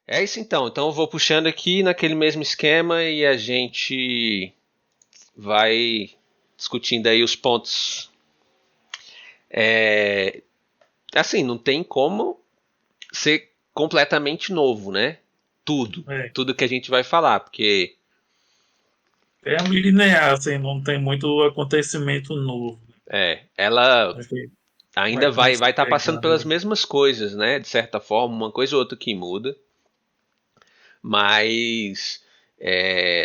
É isso então. Então eu vou puxando aqui naquele mesmo esquema e a gente vai discutindo aí os pontos. Assim, não tem como ser completamente novo, né? Tudo. É, Tudo que a gente vai falar, porque é linear, assim, não tem muito acontecimento novo. ela Acho que ainda vai, vai se vai estar passando pegando pelas ali. mesmas coisas, né? De certa forma, uma coisa ou outra que muda, mas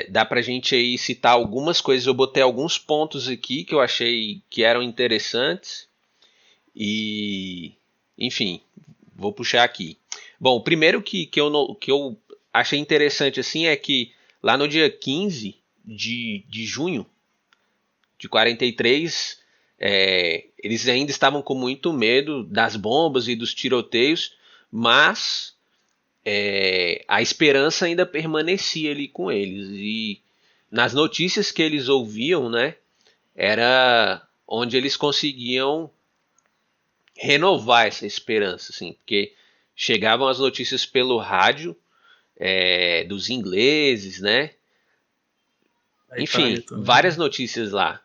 dá pra gente aí citar algumas coisas. Eu botei alguns pontos aqui que eu achei que eram interessantes e, enfim, vou puxar aqui. Bom, o primeiro que eu achei interessante assim é que lá no dia 15 de junho de 43, eles ainda estavam com muito medo das bombas e dos tiroteios, mas a esperança ainda permanecia ali com eles. E nas notícias que eles ouviam, né, era onde eles conseguiam renovar essa esperança, assim, porque chegavam as notícias pelo rádio dos ingleses, né? A Itália Enfim, também, várias né? notícias lá.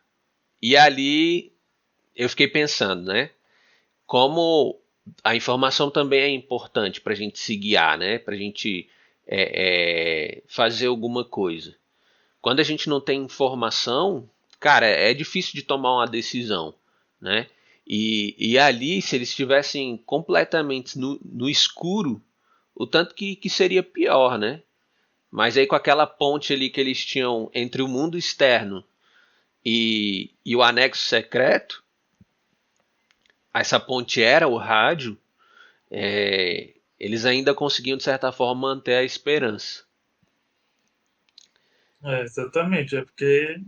E ali eu fiquei pensando, né? Como a informação também é importante para a gente se guiar, né? Para a gente fazer alguma coisa. Quando a gente não tem informação, cara, é difícil de tomar uma decisão, né? E ali, se eles estivessem completamente no escuro, o tanto que seria pior, né? Mas aí com aquela ponte ali que eles tinham entre o mundo externo e o anexo secreto, essa ponte era o rádio, eles ainda conseguiam, de certa forma, manter a esperança. É, exatamente, é porque,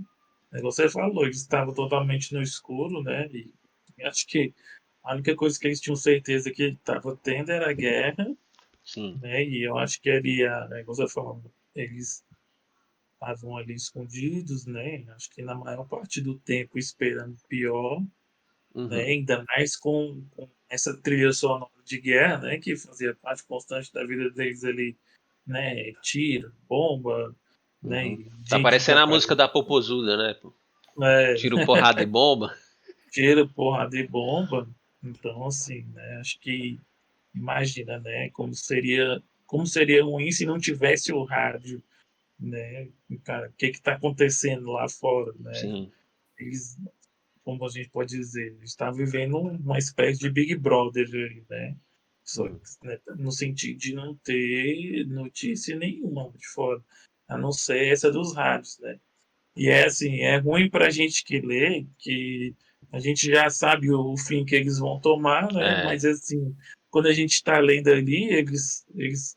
você falou, eles estavam totalmente no escuro, né? E acho que a única coisa que eles tinham certeza que estava tendo era a guerra, Sim. né? E eu acho que ali, você falou, eles estavam ali escondidos, né? Acho que na maior parte do tempo esperando o pior, né? Uhum. Ainda mais com essa trilha sonora de guerra, né? Que fazia parte constante da vida deles ali, né? Tiro, bomba, né? Uhum. E Tá gente parecendo a música da desaparecida. Popozuda, né? É, Tiro, porrada e bomba. tiro, porrada e bomba. Então, assim, né? Acho que imagina, né? Como seria ruim se não tivesse o rádio, né? Cara, o que está acontecendo lá fora, né? Sim. Eles, como a gente pode dizer, está vivendo uma espécie de Big Brother ali, né? Só que, Uhum. né, no sentido de não ter notícia nenhuma de fora, a não ser essa dos rádios, né? E é assim, é ruim para a gente que lê, que a gente já sabe o fim que eles vão tomar, né? É, Mas assim, quando a gente está lendo ali, eles,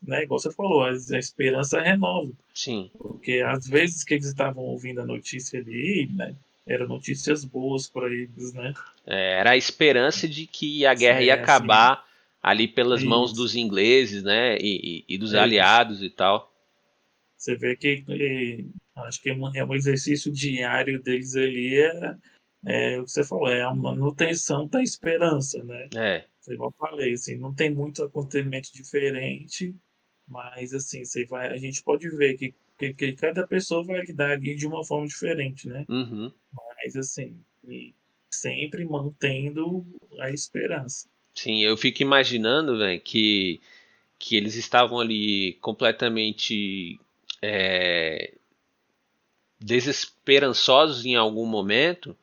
né, igual você falou, a esperança renova. sim. Porque às vezes que eles estavam ouvindo a notícia ali, né, eram notícias boas para eles, né? Era a esperança de que a guerra ia É assim, acabar ali pelas mãos isso, dos ingleses, né? E dos é isso. aliados e tal. Você vê que acho que é um exercício diário deles ali, o que você falou, é a manutenção da esperança, né? É. Igual eu falei, assim, não tem muito acontecimento diferente, mas assim, a gente pode ver que cada pessoa vai lidar ali de uma forma diferente, né? Uhum. Mas assim, e sempre mantendo a esperança. Sim, eu fico imaginando, velho, que eles estavam ali completamente desesperançosos em algum momento,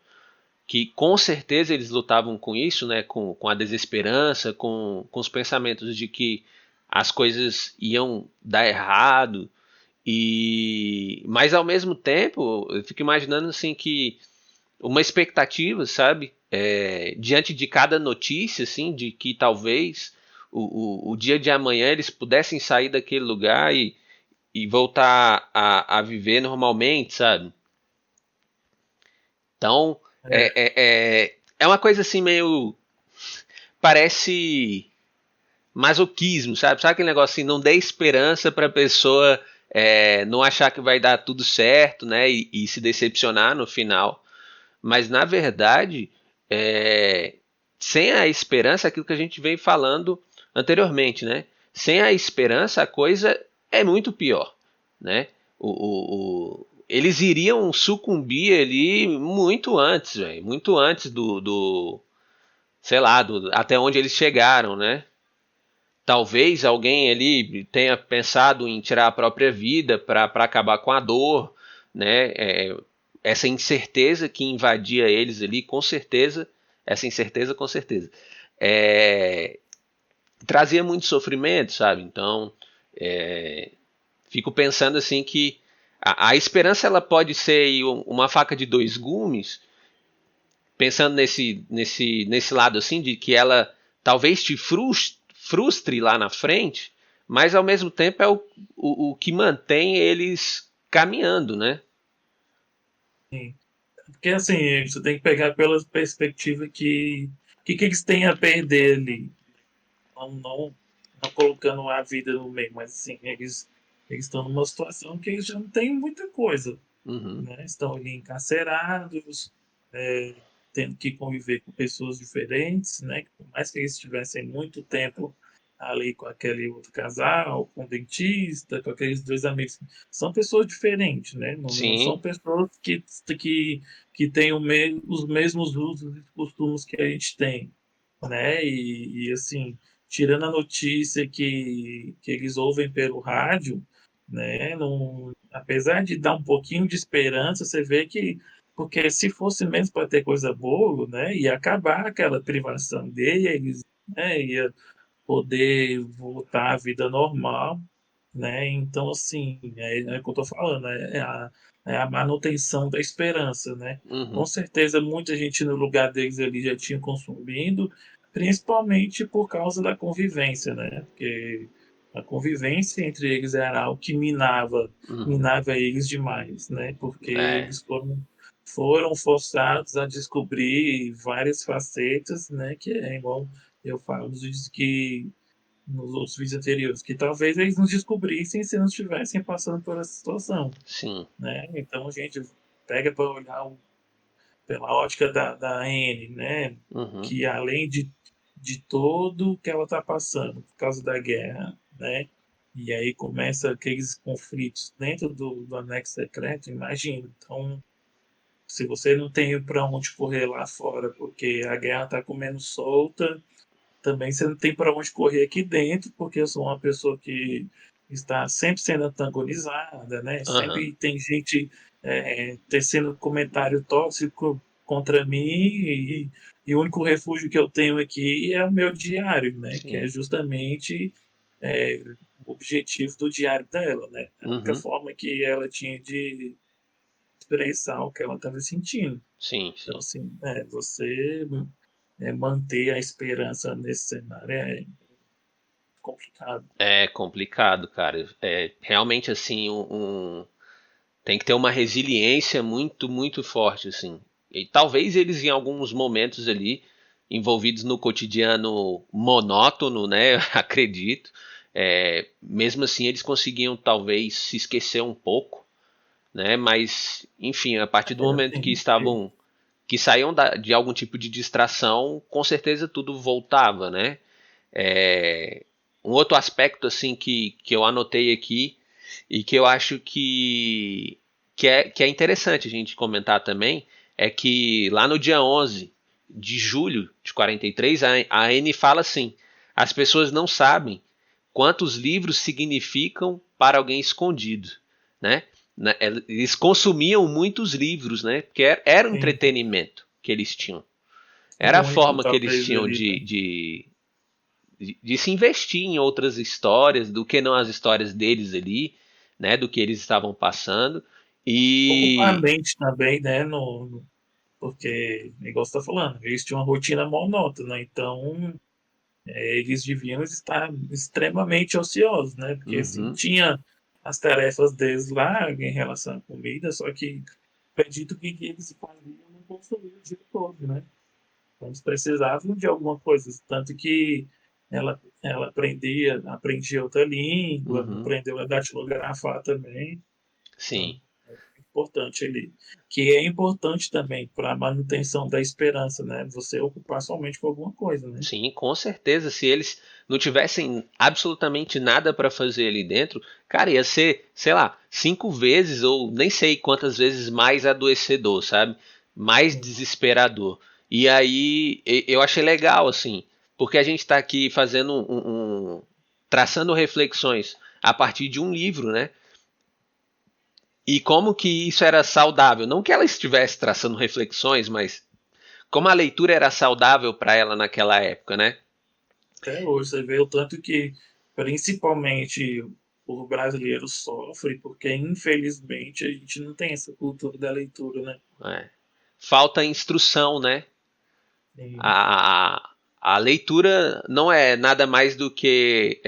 que com certeza eles lutavam com isso, né, com a desesperança, com os pensamentos de que as coisas iam dar errado, mas ao mesmo tempo eu fico imaginando assim que uma expectativa, sabe, diante de cada notícia, assim, de que talvez o dia de amanhã eles pudessem sair daquele lugar e voltar a viver normalmente, sabe? Então, É, é uma coisa assim meio. Parece masoquismo, sabe? Sabe aquele negócio assim, não dê esperança pra pessoa não achar que vai dar tudo certo, né? E se decepcionar no final. Mas, na verdade, é, sem a esperança, aquilo que a gente vem falando anteriormente, né? sem a esperança a coisa é muito pior, né? Eles iriam sucumbir ali muito antes, véio, muito antes sei lá, até onde eles chegaram, né? Talvez alguém ali tenha pensado em tirar a própria vida para acabar com a dor, né? Essa incerteza que invadia eles ali, com certeza, essa incerteza com certeza, trazia muito sofrimento, sabe? Então, fico pensando assim que a esperança ela pode ser uma faca de dois gumes, pensando nesse lado assim de que ela talvez te frustre lá na frente, mas ao mesmo tempo é o que mantém eles caminhando, né? Sim. Porque assim, você tem que pegar pela perspectiva que eles têm a perder ali. Não colocando a vida no meio, mas assim, eles estão numa situação que eles já não têm muita coisa, Uhum. né? Estão ali encarcerados, tendo que conviver com pessoas diferentes, né? Por mais que eles estivessem muito tempo ali com aquele outro casal, com o dentista, com aqueles dois amigos, são pessoas diferentes, né? Não são Sim. pessoas que têm os mesmos usos e costumes que a gente tem, né? E assim, tirando a notícia que eles ouvem pelo rádio, né? Não, apesar de dar um pouquinho de esperança, você vê que, porque se fosse mesmo para ter coisa boa, né? Ia acabar aquela privação dele, eles, né? Ia poder voltar à vida normal, né? Então, assim, é o que eu estou falando, é a manutenção da esperança, né? Com Uhum. certeza, muita gente no lugar deles ali já tinha consumido, principalmente por causa da convivência, né? Porque a convivência entre eles era algo que Uhum. minava eles demais, né? Porque É, eles foram forçados a descobrir várias facetas, né? Que é igual eu falo nos vídeos nos outros vídeos anteriores, que talvez eles não descobrissem se não estivessem passando por essa situação, sim. né? Então a gente pega para olhar pela ótica da Anne, né? Uhum. Que além de todo que ela está passando por causa da guerra, né? E aí começa aqueles conflitos dentro do anexo secreto, imagina. Então, se você não tem para onde correr lá fora, porque a guerra está comendo solta, também você não tem para onde correr aqui dentro, porque eu sou uma pessoa que está sempre sendo antagonizada, né? Aham. Sempre tem gente tecendo comentário tóxico contra mim e o único refúgio que eu tenho aqui é o meu diário, né? Que é Sim. justamente é, o objetivo do diário dela, né? A única Uhum. forma que ela tinha de expressar o que ela estava sentindo. Sim, Então, sim. assim, você manter a esperança nesse cenário é complicado. É complicado, cara. É realmente assim tem que ter uma resiliência muito, muito forte, assim. E talvez eles, em alguns momentos ali, envolvidos no cotidiano monótono, né? Acredito. Mesmo assim, eles conseguiam talvez se esquecer um pouco, né? Mas, enfim, a partir do momento que Assim, que saíam de algum tipo de distração, com certeza tudo voltava, né? É, um outro aspecto assim que eu anotei aqui e que eu acho que é interessante a gente comentar também é que lá no dia 11 de julho de 43 a Anne fala assim: as pessoas não sabem quantos livros significam para alguém escondido, né? Eles consumiam muitos livros, né? Porque era um sim, entretenimento que eles tinham. o Era a único forma que eles talvez tinham ali, né? de se investir em outras histórias, do que não as histórias deles ali, né, do que eles estavam passando. Ocupar a E mente também, né? Porque, igual você está falando, eles tinham uma rotina monótona, então eles deviam estar extremamente ociosos, né? Porque assim, uhum, tinha as tarefas deles lá em relação à comida, só que acredito que eles faziam não consumiam o dia todo, né? Então, eles precisavam de alguma coisa, tanto que ela aprendia outra língua, uhum, aprendeu a datilografar também. Então, sim. importante ali, que é importante também para a manutenção da esperança, né, você ocupar sua mente com alguma coisa, né. Sim, com certeza. Se eles não tivessem absolutamente nada para fazer ali dentro, cara, ia ser, sei lá, 5 vezes ou nem sei quantas vezes mais adoecedor, sabe? Mais Sim, desesperador. E aí eu achei legal, assim, porque a gente está aqui fazendo traçando reflexões a partir de um livro, né? E como que isso era saudável. Não que ela estivesse traçando reflexões, mas como a leitura era saudável para ela naquela época, né? até hoje você vê o tanto que, principalmente, o brasileiro sofre, porque infelizmente a gente não tem essa cultura da leitura, né. É. Falta instrução, né? Sim, A, a leitura não é nada mais do que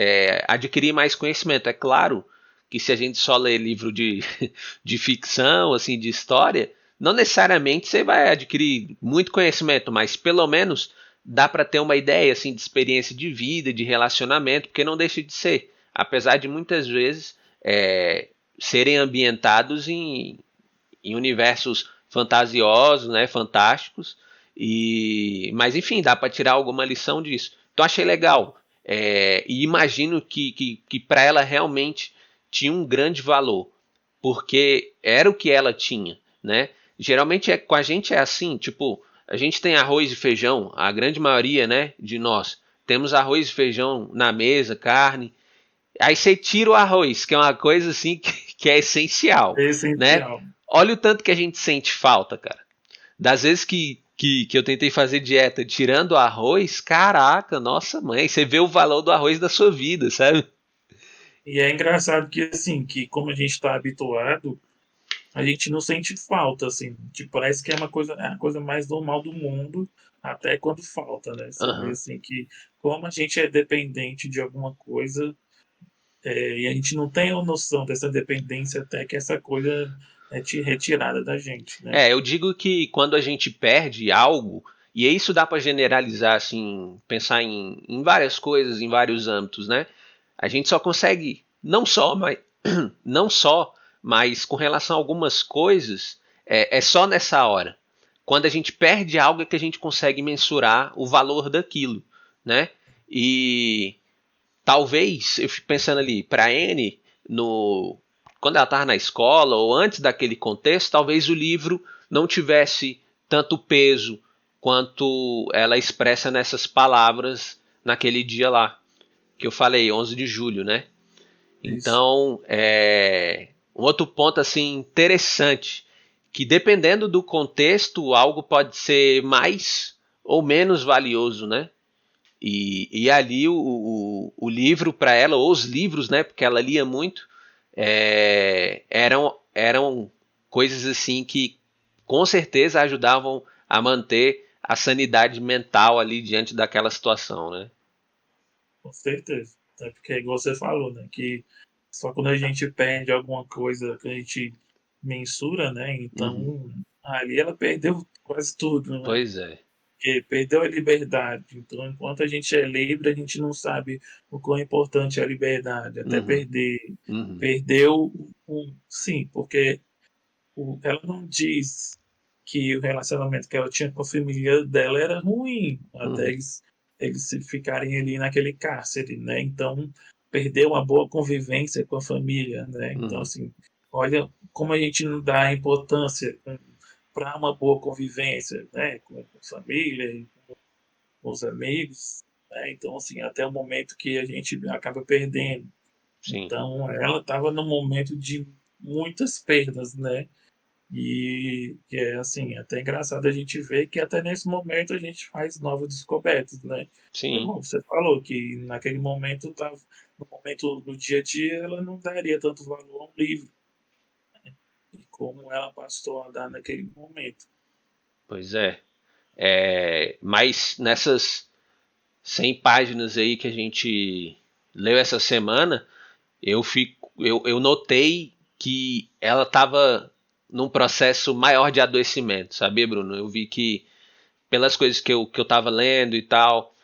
adquirir mais conhecimento. É claro que se a gente só lê livro de ficção, assim, de história, não necessariamente você vai adquirir muito conhecimento, mas pelo menos dá para ter uma ideia assim de experiência de vida, de relacionamento, porque não deixa de ser, apesar de muitas vezes serem ambientados em universos fantasiosos, né, fantásticos. Mas enfim, dá para tirar alguma lição disso. Então achei legal. E imagino que para ela realmente tinha um grande valor, porque era o que ela tinha, né? Geralmente com a gente é assim, tipo, a gente tem arroz e feijão, a grande maioria, né, de nós temos arroz e feijão na mesa, carne. Aí você tira o arroz, que é uma coisa assim que é essencial, é né? essencial. Olha o tanto que a gente sente falta, cara. Das vezes que eu tentei fazer dieta tirando o arroz, caraca, nossa mãe, você vê o valor do arroz da sua vida, sabe? E é engraçado que, assim, que como a gente está habituado, a gente não sente falta, assim, tipo, parece que é a coisa mais normal do mundo, até quando falta, né. Você vê, Aham. assim, que como a gente é dependente de alguma coisa, e a gente não tem a noção dessa dependência até que essa coisa é retirada da gente, né. Eu digo que quando a gente perde algo, e isso dá para generalizar, assim, pensar em várias coisas, em vários âmbitos, né? A gente só consegue, não só, mas com relação a algumas coisas, é só nessa hora. Quando a gente perde algo é que a gente consegue mensurar o valor daquilo, né? E talvez, eu fico pensando ali, para N, no, quando ela estava na escola ou antes daquele contexto, talvez o livro não tivesse tanto peso quanto ela expressa nessas palavras naquele dia lá, que eu falei, 11 de julho, né? Isso. Então, um outro ponto assim interessante, que dependendo do contexto, algo pode ser mais ou menos valioso, né? E ali o livro para ela, ou os livros, né, porque ela lia muito, eram coisas assim que com certeza ajudavam a manter a sanidade mental ali diante daquela situação, né? Com certeza. É porque é igual você falou, né, que só quando a gente perde alguma coisa que a gente mensura, né, Uhum. então ali ela perdeu quase tudo, né, Pois é. porque perdeu a liberdade. Então, enquanto a gente é livre, a gente não sabe o quão importante é a liberdade, até Uhum. perder. Uhum. Perdeu sim, porque ela não diz que o relacionamento que ela tinha com a família dela era ruim, até Uhum. eles se ficarem ali naquele cárcere, né, então perdeu uma boa convivência com a família, né, então Uhum. assim, olha como a gente não dá importância para uma boa convivência, né, com família e com os amigos, né, então assim, até o momento que a gente acaba perdendo. Sim. Então ela estava num momento de muitas perdas, né. E que é, assim, até engraçado a gente ver que até nesse momento a gente faz novas descobertas, né. Sim. Igual você falou que naquele momento estava no momento do dia a dia ela não daria tanto valor a um livro, e como ela passou a dar naquele momento. Pois é. Mas nessas 100 páginas aí que a gente leu essa semana, eu notei que ela estava num processo maior de adoecimento, sabia, Bruno? Eu vi que pelas coisas que eu tava lendo e tal,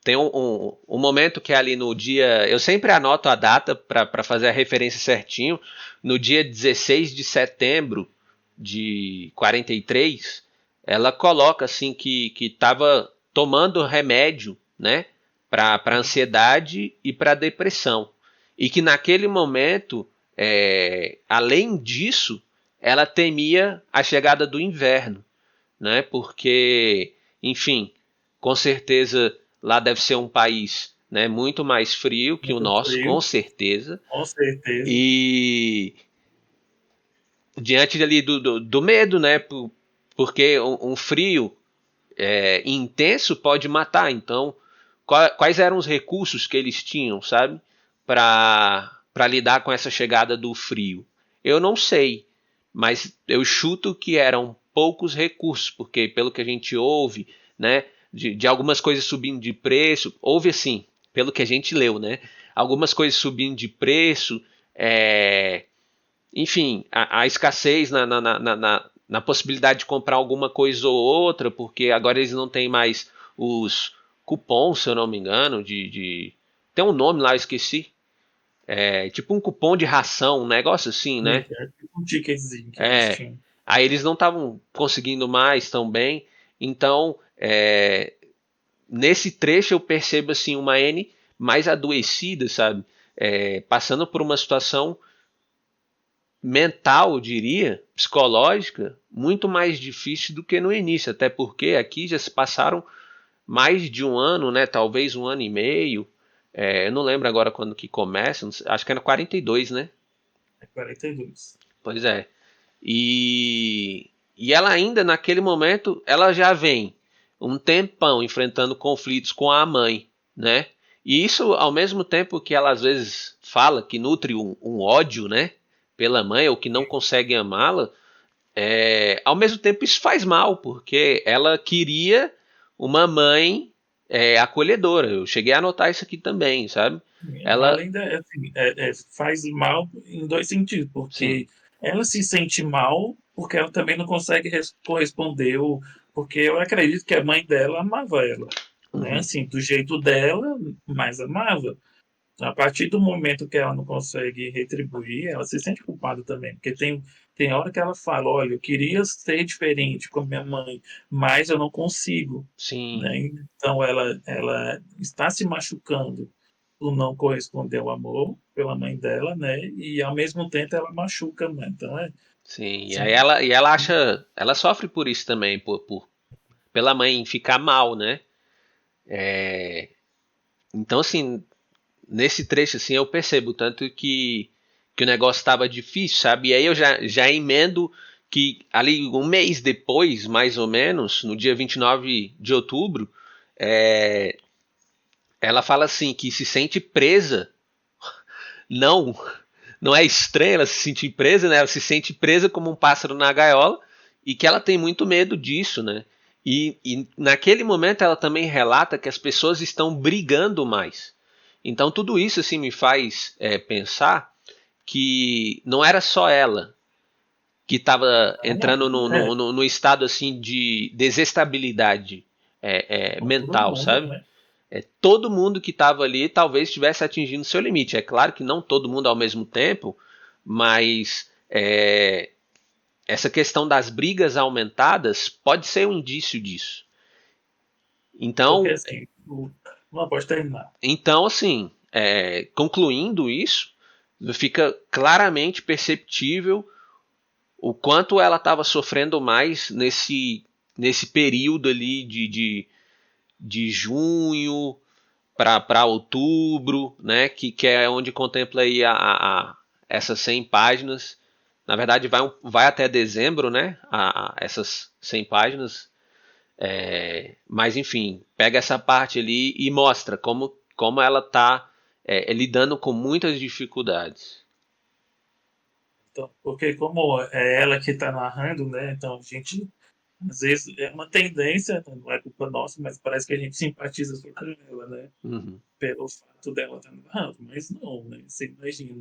tem um momento que é ali no dia. Eu sempre anoto a data para fazer a referência certinho. No dia 16 de setembro de 43, ela coloca assim que estava tomando remédio, né, para ansiedade e para depressão. E que naquele momento, além disso, ela temia a chegada do inverno, né? Porque, enfim, com certeza lá deve ser um país, né, muito mais frio que o Muito nosso, com frio, certeza. com certeza. E diante ali do medo, né? Porque um frio intenso pode matar. Então, quais eram os recursos que eles tinham, sabe? Para lidar com essa chegada do frio? Eu não sei, mas eu chuto que eram poucos recursos, porque pelo que a gente ouve, né, de algumas coisas subindo de preço, houve assim, pelo que a gente leu, né, algumas coisas subindo de preço, enfim, a escassez na possibilidade de comprar alguma coisa ou outra, porque agora eles não têm mais os cupons, se eu não me engano, tem um nome lá, eu esqueci. É tipo um cupom de ração, um negócio assim, E né? é tipo um ticketzinho que eles É. tinham. Aí eles não estavam conseguindo mais tão bem. Então, nesse trecho eu percebo assim uma N mais adoecida, sabe? Passando por uma situação mental, eu diria, psicológica, muito mais difícil do que no início, até porque aqui já se passaram mais de um ano, né? Talvez um ano e meio. Eu não lembro agora quando que começa, acho que era 42, né? É 42. Pois é. E ela ainda, naquele momento, ela já vem um tempão enfrentando conflitos com a mãe, né? E isso, ao mesmo tempo que ela às vezes fala que nutre um ódio, né? Pela mãe, ou que não consegue amá-la, ao mesmo tempo isso faz mal, porque ela queria uma mãe acolhedora. Eu cheguei a anotar isso aqui também, sabe? Ela, Além da, assim, faz mal em dois sentidos, sim. porque ela se sente mal porque ela também não consegue corresponder, porque eu acredito que a mãe dela amava ela, né? Uhum, Assim, do jeito dela, mas amava. A partir do momento que ela não consegue retribuir, ela se sente culpada também, porque tem hora que ela fala, olha, eu queria ser diferente com a minha mãe, mas eu não consigo, sim. né? Então ela está se machucando por não corresponder ao amor pela mãe dela, né? E ao mesmo tempo ela machuca a mãe. Então Sim, e são aí ela acha, ela sofre por isso também, pela mãe ficar mal, né? Então, assim, nesse trecho, assim, eu percebo tanto que o negócio estava difícil, sabe? E aí eu já emendo que ali um mês depois, mais ou menos, no dia 29 de outubro, é, ela fala assim, que se sente presa, não, não é estranho ela se sentir presa, né? Ela se sente presa como um pássaro na gaiola e que ela tem muito medo disso, né? E naquele momento ela também relata que as pessoas estão brigando mais. Então tudo isso assim me faz pensar que não era só ela que estava não, entrando no estado assim de desestabilidade com todo mental, mundo, sabe? né? Todo mundo que estava ali talvez estivesse atingindo seu limite. É claro que não todo mundo ao mesmo tempo, mas essa questão das brigas aumentadas pode ser um indício disso. Porque Então, assim, não pode terminar. assim, concluindo isso, fica claramente perceptível o quanto ela estava sofrendo mais nesse período ali de junho para outubro, né, que é onde contempla aí essas 100 páginas. Na verdade, vai até dezembro, né, essas 100 páginas. Mas, enfim, pega essa parte ali e mostra como ela está lidando com muitas dificuldades. Então, porque como é ela que está narrando, né? Então a gente às vezes é uma tendência, não é culpa nossa, mas parece que a gente simpatiza só com ela, né? Uhum. Pelo fato dela estar narrando, mas não, né? Você imagina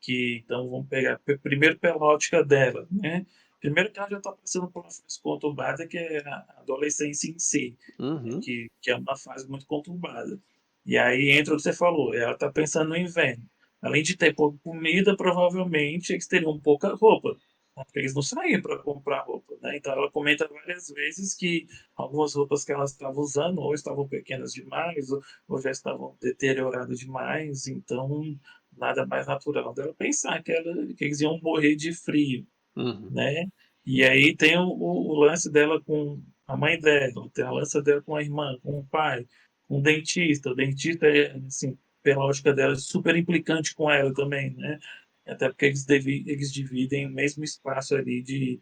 que então vamos pegar primeiro pela ótica dela, né? Primeiro que ela já está passando por uma fase conturbada, que é a adolescência em si, né, Uhum. que é uma fase muito conturbada. E aí entra o que você falou, ela está pensando no inverno. Além de ter pouca comida, provavelmente eles teriam pouca roupa, né, porque eles não saíam para comprar roupa, né? Então ela comenta várias vezes que algumas roupas que elas estavam usando ou estavam pequenas demais, ou já estavam deterioradas demais, então nada mais natural dela pensar que eles iam morrer de frio, Uhum. né? E aí tem o lance dela com a mãe dela, tem a lance dela com a irmã, com o pai, com o dentista. O dentista é, assim, pela lógica dela, super implicante com ela também, né? Até porque eles dividem o mesmo espaço ali de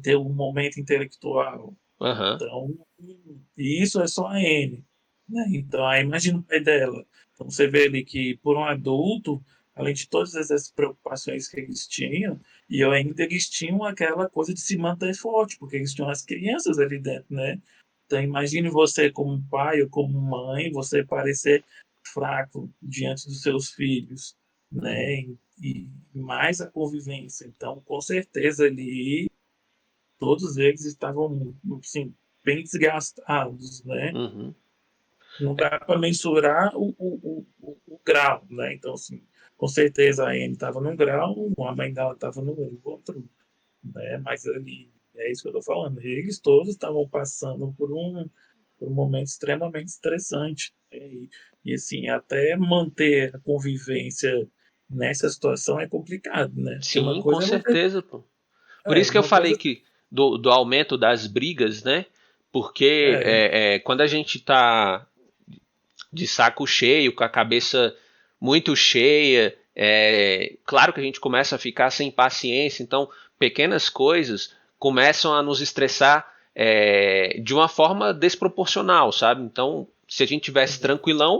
ter um momento intelectual. Aham. Então, e isso é só a N, né? Então, aí imagina o pai dela. Então, você vê ali que, por um adulto, além de todas essas preocupações que eles tinham, e ainda eles tinham aquela coisa de se manter forte, porque eles tinham as crianças ali dentro, né? Então, imagine você como pai ou como mãe, você parecer fraco diante dos seus filhos, Uhum. né? E mais a convivência. Então, com certeza ali todos eles estavam, assim, bem desgastados, né? Uhum. Não dá para mensurar o grau, né? Então, assim, com certeza a Anne estava num grau, a mãe dela estava no outro, né? Mas ali, é isso que eu estou falando, eles todos estavam passando por um momento extremamente estressante, né? Assim, até manter a convivência nessa situação é complicado, né? Porque uma Sim, com coisa é você. certeza, pô. Por É, isso que eu uma falei coisa. que do aumento das brigas, né? Porque É, quando a gente tá de saco cheio, com a cabeça muito cheia, claro que a gente começa a ficar sem paciência, então pequenas coisas começam a nos estressar de uma forma desproporcional, sabe? Então, se a gente tivesse tranquilão,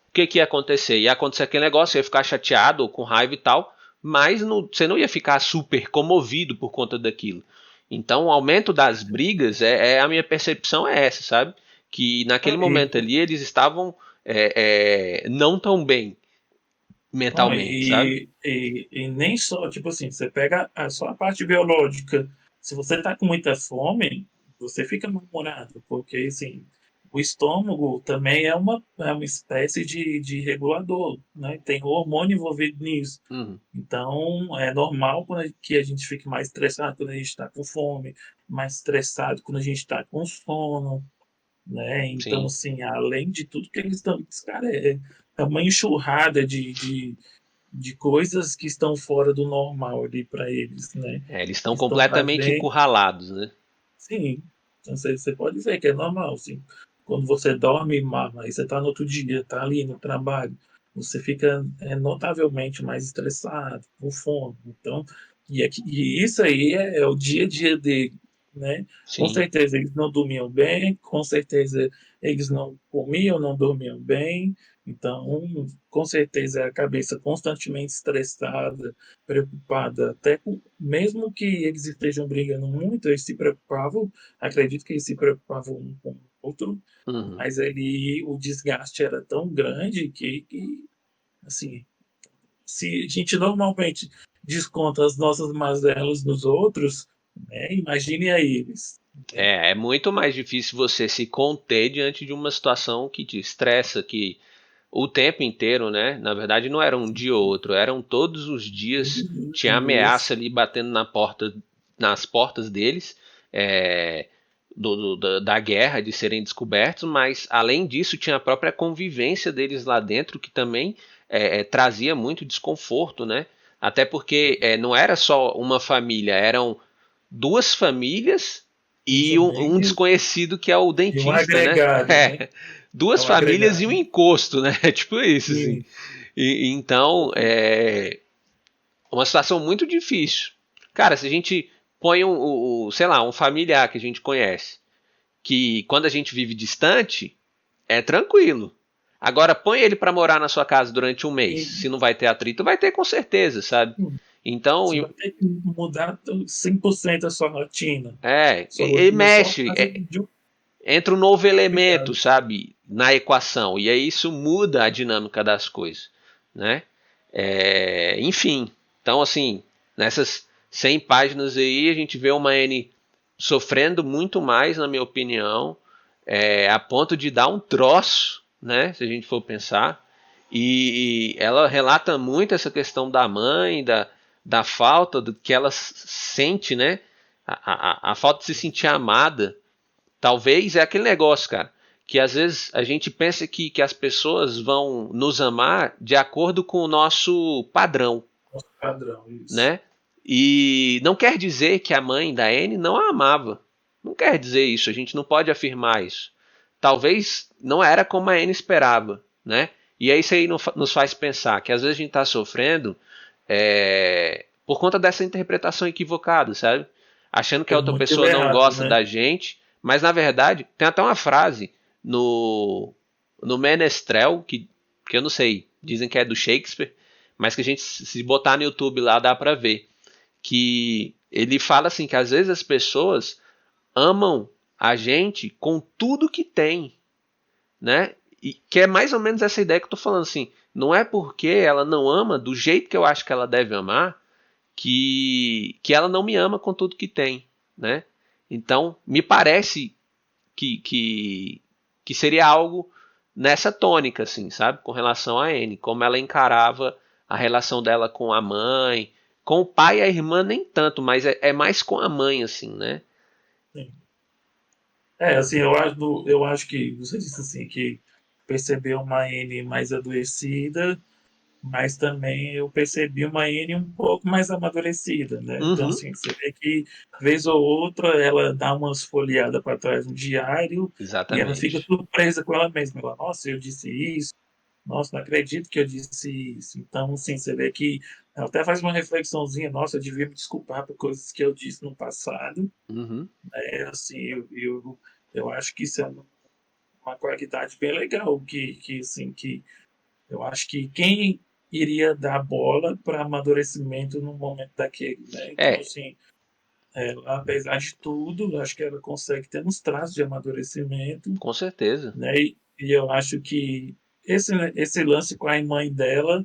o que, que ia acontecer? Ia acontecer aquele negócio, ia ficar chateado ou com raiva e tal, mas você não ia ficar super comovido por conta daquilo. Então, o aumento das brigas, a minha percepção é essa, sabe? Que naquele e, momento ali eles estavam não tão bem Não, mentalmente, sabe? e nem só, tipo assim, você pega só a parte biológica. Se você tá com muita fome, você fica mal-humorado, porque, assim, o estômago também é uma espécie de regulador, né? Tem hormônio envolvido nisso. Uhum, Então, é normal que a gente fique mais estressado quando a gente está com fome, mais estressado quando a gente está com sono, né? Então, sim. assim, além de tudo que eles estão, cara, é uma enxurrada de coisas que estão fora do normal ali para eles, né? Eles Que estão estão completamente fazendo, encurralados, né? sim. Então, você pode ver que é normal, sim. Quando você dorme mal, aí você está no outro dia, está ali no trabalho, você fica notavelmente mais estressado, com fome. Então, e isso aí é o dia a dia dele, né? Com Sim. certeza eles não dormiam bem, com certeza eles não comiam, não dormiam bem. Então, com certeza a cabeça constantemente estressada, preocupada, mesmo que eles estejam brigando muito, eles se preocupavam, acredito que eles se preocupavam um com o outro, Uhum. mas ali o desgaste era tão grande que assim, se a gente normalmente desconta as nossas mazelas nos outros, né, imagine a eles. Né? É muito mais difícil você se conter diante de uma situação que te estressa, que o tempo inteiro, né? Na verdade, não era um dia ou outro, eram todos os dias. Todos os Tinha dias. ameaça ali batendo nas portas deles, é, da guerra, de serem descobertos, mas além disso, tinha a própria convivência deles lá dentro, que também trazia muito desconforto, né? Até porque não era só uma família, eram duas famílias Uma e um família desconhecido que é o e um dentista, né? agregado, né? É Duas um famílias e um agregado. encosto, né? Tipo isso, assim. Sim. Então, é uma situação muito difícil. Cara, se a gente põe sei lá, um familiar que a gente conhece, que quando a gente vive distante, é tranquilo. Agora, põe ele para morar na sua casa durante um mês. E, Se não vai ter atrito, vai ter com certeza, sabe? Então, você vai ter que mudar 100% a sua rotina. Sua ele rotina só por mexe, causa de um entra um novo elemento, obrigado. sabe, na equação, e aí isso muda a dinâmica das coisas, né? Enfim, então assim, nessas 100 páginas aí, a gente vê uma Anne sofrendo muito mais, na minha opinião, a ponto de dar um troço, né, se a gente for pensar. E ela relata muito essa questão da mãe, da falta do que ela sente, né, a falta de se sentir amada. Talvez é aquele negócio, cara, que às vezes a gente pensa que as pessoas vão nos amar de acordo com o nosso padrão, Nosso padrão, isso. né? E não quer dizer que a mãe da Anne não a amava. Não quer dizer isso, a gente não pode afirmar isso. Talvez não era como a Anne esperava, né? E aí isso aí nos faz pensar que às vezes a gente está sofrendo por conta dessa interpretação equivocada, sabe? Achando que a Tem outra um motivo pessoa não errado, gosta né? da gente, mas na verdade tem até uma frase no Menestrel que eu não sei, dizem que é do Shakespeare, mas que a gente se botar no YouTube lá dá pra ver que ele fala assim que às vezes as pessoas amam a gente com tudo que tem, né? E que é mais ou menos essa ideia que eu tô falando assim, não é porque ela não ama do jeito que eu acho que ela deve amar que ela não me ama com tudo que tem, né? Então, me parece que seria algo nessa tônica, assim, sabe? Com relação a Anne, como ela encarava a relação dela com a mãe, com o pai e a irmã nem tanto, mas é mais com a mãe, assim, né? Sim. Assim, eu acho que você disse assim que percebeu uma N mais adoecida, mas também eu percebi uma N um pouco mais amadurecida, né? Então, Uhum, assim, você vê que, vez ou outra, ela dá umas folheadas para trás no diário e ela fica exatamente. surpresa com ela mesma. Ela, nossa, eu disse isso. Nossa, não acredito que eu disse isso. Então, assim, você vê que ela até faz uma reflexãozinha. Nossa, eu devia me desculpar por coisas que eu disse no passado. Uhum. Assim, eu acho que isso é uma qualidade bem legal, assim, que eu acho que quem iria dar bola para amadurecimento no momento daquele, né? Então, É, assim, apesar de tudo, acho que ela consegue ter uns traços de amadurecimento, com certeza. né? E eu acho que esse lance com a mãe dela,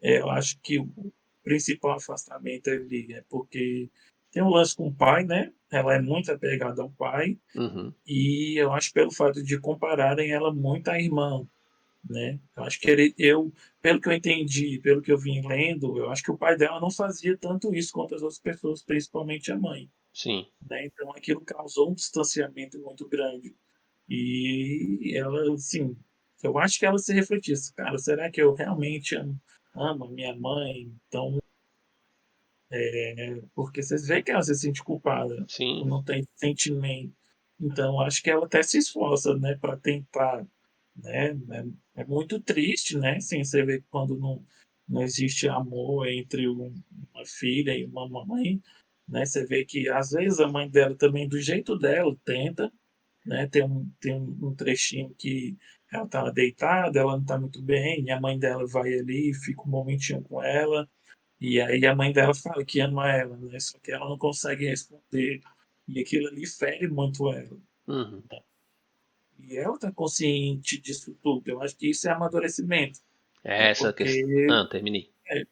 eu acho que o principal afastamento ali é porque tem um lance com o pai, né? Ela é muito apegada ao pai, Uhum. e eu acho pelo fato de compararem ela muito à irmã, né? Eu acho que pelo que eu entendi, pelo que eu vim lendo, eu acho que o pai dela não fazia tanto isso quanto as outras pessoas, principalmente a mãe, Sim. né? Então aquilo causou um distanciamento muito grande. E ela, assim, eu acho que ela se refletisse, cara, será que eu realmente amo a minha mãe? Então, porque vocês veem que ela se sente culpada Sim. por não ter sentimento. Então, acho que ela até se esforça, né, para tentar, né? É muito triste, né? Assim, você vê que quando não existe amor entre uma filha e uma mãe, né? Você vê que às vezes a mãe dela também, do jeito dela, tenta, né? Tem um trechinho que ela tá deitada, ela não tá muito bem, e a mãe dela vai ali, fica um momentinho com ela, e aí a mãe dela fala que ama ela, né? Só que ela não consegue responder. E aquilo ali fere muito ela. Uhum. E ela está consciente disso tudo. Eu acho que isso é amadurecimento. É Né? essa questão. Porque, Ah, terminei. é,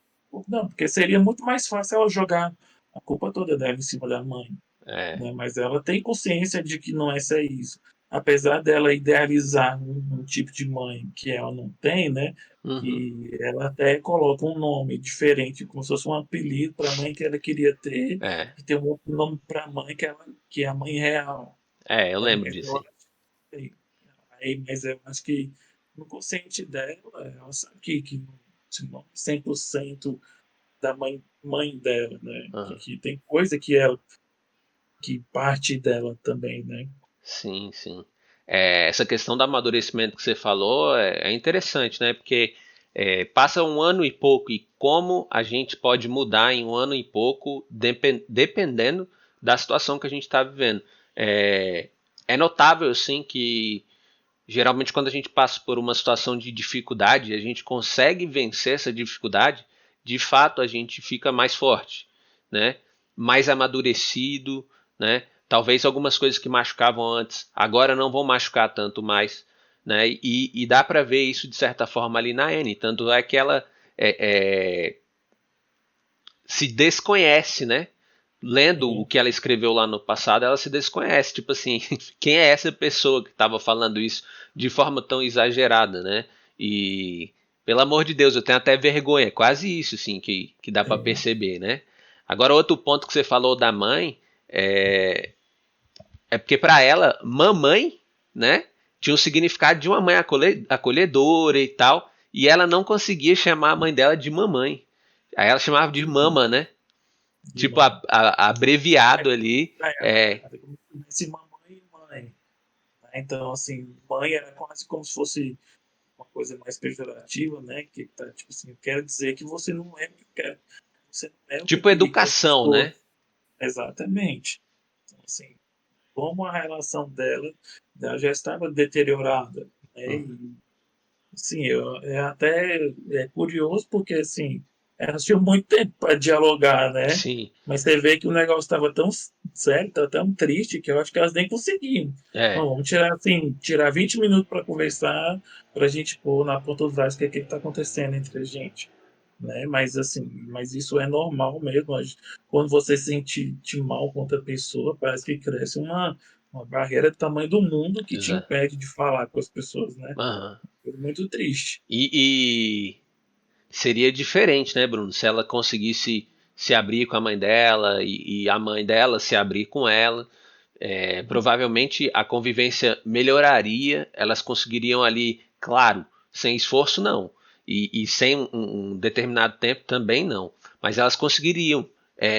não, porque seria muito mais fácil ela jogar a culpa toda dela em cima da mãe, É. né? Mas ela tem consciência de que não é só isso. Apesar dela idealizar um tipo de mãe que ela não tem, né? Uhum. Que ela até coloca um nome diferente, como se fosse um apelido para a mãe que ela queria ter, É. e tem um outro nome para a mãe que é a mãe real. É, eu Né? lembro Mas disso eu aí. acho mas eu acho que no consciente dela, ela sabe que se não 100% da mãe dela, né? Aham. Que tem coisa que parte dela também, né? Sim, sim. Essa questão do amadurecimento que você falou é interessante, né? Porque passa um ano e pouco e como a gente pode mudar em um ano e pouco, dependendo da situação que a gente está vivendo. É, é notável, sim, que geralmente quando a gente passa por uma situação de dificuldade, a gente consegue vencer essa dificuldade, de fato a gente fica mais forte, né? Mais amadurecido, né? Talvez algumas coisas que machucavam antes, agora não vão machucar tanto mais, né? E dá para ver isso de certa forma ali na Anne, tanto é que ela é, é, se desconhece, né? lendo o Sim, que ela escreveu lá no passado, ela se desconhece. Tipo assim, quem é essa pessoa que estava falando isso de forma tão exagerada, né? E, pelo amor de Deus, eu tenho até vergonha. Quase isso, assim, que dá para sim, perceber, né? Agora, outro ponto que você falou da mãe é porque para ela, mamãe, né? Tinha um significado de uma mãe acolhedora e tal. E ela não conseguia chamar a mãe dela de mamãe. Aí ela chamava de de mama, né? de Tipo, mãe. abreviado É, ali. pra ela, era como se tivesse mamãe e mãe. Né? Então, assim, mãe era quase como se fosse uma coisa mais pejorativa, né? Que tá, tipo assim, eu quero dizer que você não é o que eu quero, você não é o que eu Tipo queria que você educação, né? fosse. Exatamente. Então, assim, como a relação dela já estava deteriorada, né? Hum. E, assim, é até curioso porque, assim, elas tinham muito tempo para dialogar, né? Sim. Mas você vê que o negócio estava tão sério, estava tão triste, que eu acho que elas nem conseguiam. É. Não, vamos tirar, assim, tirar 20 minutos para conversar, para a gente pôr na ponta dos ais o que está acontecendo entre a gente. Né? Mas assim, mas isso é normal mesmo. Quando você se sente mal com outra pessoa, parece que cresce uma barreira do tamanho do mundo que te Exato. impede de falar com as pessoas, né? Aham. É muito triste. E seria diferente, né, Bruno? Se ela conseguisse se abrir com a mãe dela e a mãe dela se abrir com ela. Provavelmente a convivência melhoraria, elas conseguiriam ali, claro, sem esforço não, e sem um determinado tempo também não, mas elas conseguiriam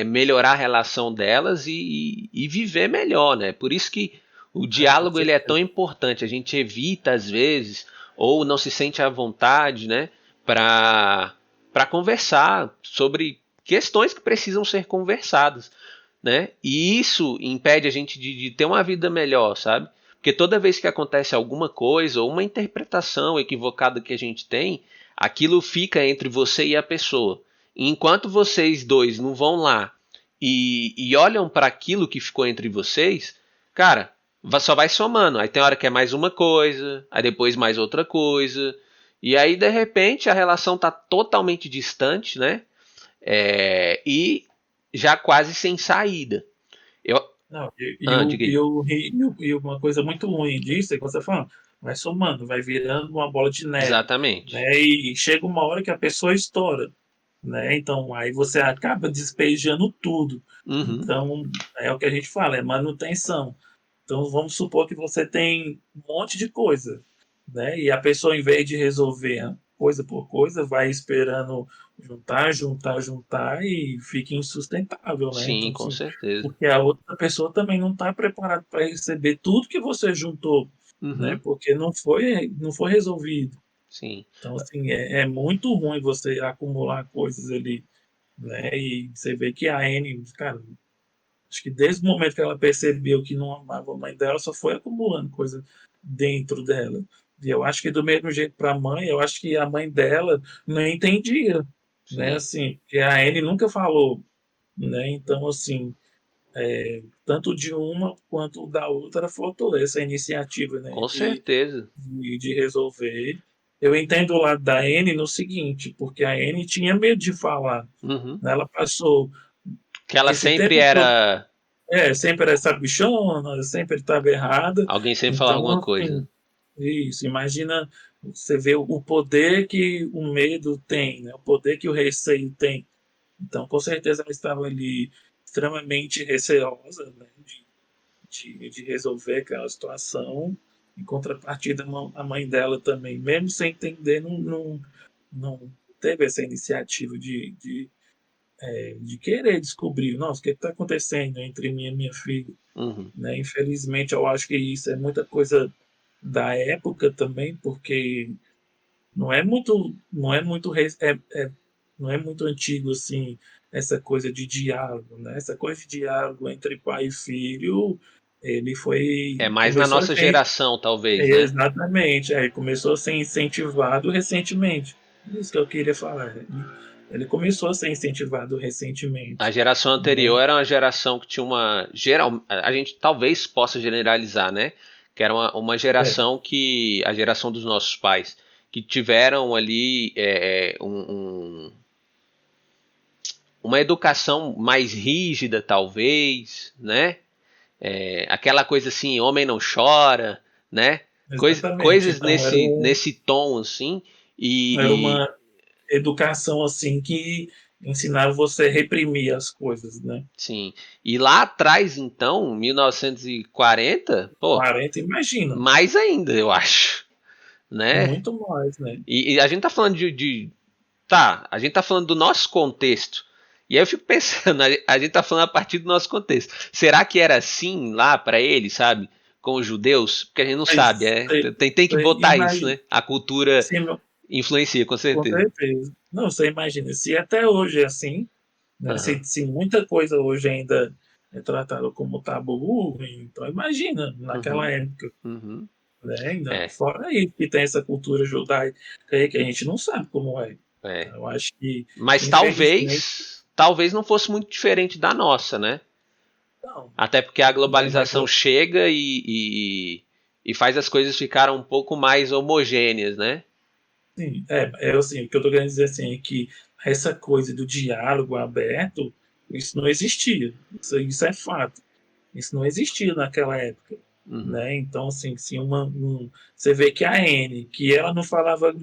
melhorar a relação delas e viver melhor, né? Por isso que o Com diálogo ele é tão certeza. importante. A gente evita às vezes ou não se sente à vontade, né, para conversar sobre questões que precisam ser conversadas, né? E isso impede a gente de ter uma vida melhor, sabe? Porque toda vez que acontece alguma coisa ou uma interpretação equivocada que a gente tem, aquilo fica entre você e a pessoa. E enquanto vocês dois não vão lá e olham para aquilo que ficou entre vocês, cara, só vai somando. Aí tem hora que é mais uma coisa, aí depois mais outra coisa. E aí, de repente, a relação tá totalmente distante, né? E já quase sem saída. Eu, Não, diga aí. e uma coisa muito ruim disso é que você fala, vai somando, vai virando uma bola de neve, Exatamente. né? E chega uma hora que a pessoa estoura, né? Então aí você acaba despejando tudo. Uhum. Então é o que a gente fala, é manutenção. Então vamos supor que você tem um monte de coisa, né? E a pessoa, em vez de resolver coisa por coisa, vai esperando juntar, juntar, juntar e fica insustentável, né? Sim, Então, com assim, certeza. porque a outra pessoa também não está preparada para receber tudo que você juntou, né? Uhum. Porque não foi resolvido. Sim. Então, assim, é muito ruim você acumular coisas ali, né? E você vê que a Anne, cara, acho que desde o momento que ela percebeu que não amava a mãe dela, só foi acumulando coisa dentro dela. E eu acho que do mesmo jeito para a mãe, eu acho que a mãe dela não entendia, né? Sim. Assim, que a Anne nunca falou, né? Então, assim, tanto de uma quanto da outra faltou essa iniciativa, né? Com certeza. De resolver. Eu entendo o lado da Anne no seguinte, porque a Anne tinha medo de falar, Uhum. né? Ela passou Que ela esse sempre tempo todo. era. Sempre era essa bichona, sempre estava errada. Alguém sempre falava Então, alguma coisa. assim, isso, imagina você vê o poder que o medo tem, né? O poder que o receio tem. Então, com certeza, ela estava ali extremamente receosa, né? De resolver aquela situação. Em contrapartida, a mãe dela também, mesmo sem entender, não teve essa iniciativa de querer descobrir, nossa, o que está acontecendo entre mim e minha filha, Uhum. né? Infelizmente, eu acho que isso é muita coisa da época também, porque não é muito antigo assim essa coisa de diálogo, né? Essa coisa de diálogo entre pai e filho, ele É foi mais na começou a nossa ser geração, talvez, né? exatamente, começou a ser incentivado recentemente. Isso que eu queria falar. Ele começou a ser incentivado A recentemente, geração né? anterior era uma geração que tinha uma. A gente talvez possa generalizar, né? Que era uma É, geração que. A geração dos nossos pais. Que tiveram ali uma educação mais rígida, talvez, né? Aquela coisa assim, homem não chora, né? Exatamente. Coisas Então, nesse tom, assim, era e, uma educação assim que ensinava você a reprimir as coisas, né? sim. E lá atrás, então, 1940, pô, 40, imagina, mais ainda, eu acho, né? muito mais, né? E a gente tá falando tá, a gente tá falando do nosso contexto. E aí eu fico pensando, a gente tá falando a partir do nosso contexto. Será que era assim lá para ele, sabe? Com os judeus? Porque a gente não sabe, Mas tem que botar isso, imagina, né? A cultura se, influencia, com com certeza. certeza. Não, você imagina, se até hoje é assim, né? Aham. Se muita coisa hoje ainda é tratada como tabu, então imagina, naquela Uhum. época, Uhum. né? Ainda, É, fora isso, que tem essa cultura judaica aí que a gente não sabe como é. é. Eu acho que, Mas infelizmente, talvez não fosse muito diferente da nossa, né? não. Até porque a Né? Mas globalização chega e faz as coisas ficarem um pouco mais homogêneas, né? sim, é assim, o que eu estou querendo dizer assim é que essa coisa do diálogo aberto, isso não existia. Isso é fato. Isso não existia naquela época, Uhum. né? Então, assim, se você vê que a N, que ela não falava